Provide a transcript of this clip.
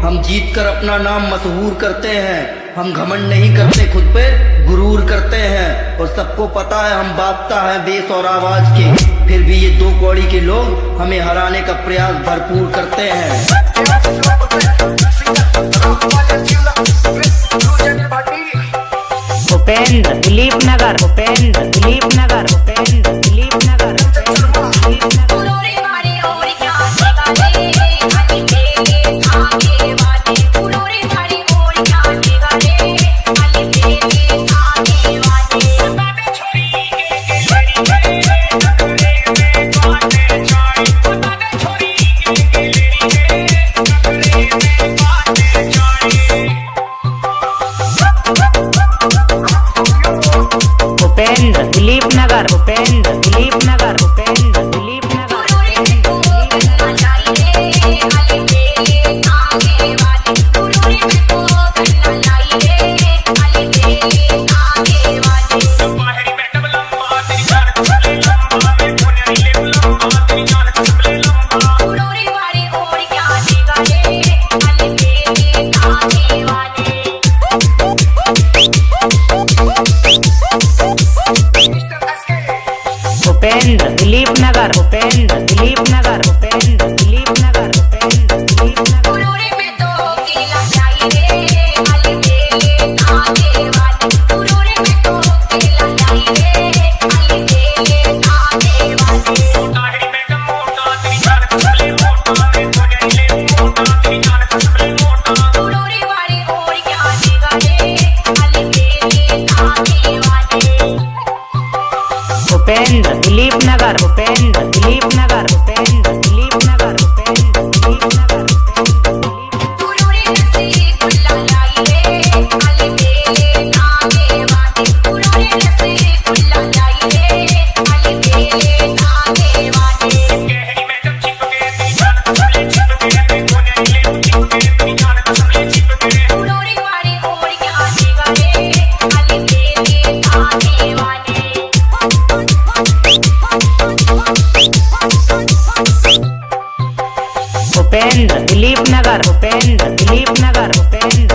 हम जीत कर अपना नाम मशहूर करते हैं। हम घमंड नहीं करते खुद पे, गुरूर करते हैं। और सबको पता है हम बादशाह हैं देश और आवाज के। फिर भी ये दो कौड़ी के लोग हमें हराने का प्रयास भरपूर करते हैं। उपेंद्र दिलीप नगर, उपेंद्र दिलीप नगर, उपेंद्र दिलीप नगर, दिलीप नगर। उपेंद्र दिलीप नगर, उपेंद्र दिलीप नगर, उपेंद्र दिलीप नगर। उपेंद्र दिलीप नगर, उपेंद्र दिलीप नगर, उपेंद्र दिलीप नगर, उपेंद्र दिलीप नगर। उपेंद्र दिलीप नगर, उपेंद्र दिलीप नगर, उपेंद्र दिलीप नगर, उपेंद्र दिलीप नगर, उपेंद्र दिलीप नगर, उपेंद्र दिलीप नगर, उपेंद्र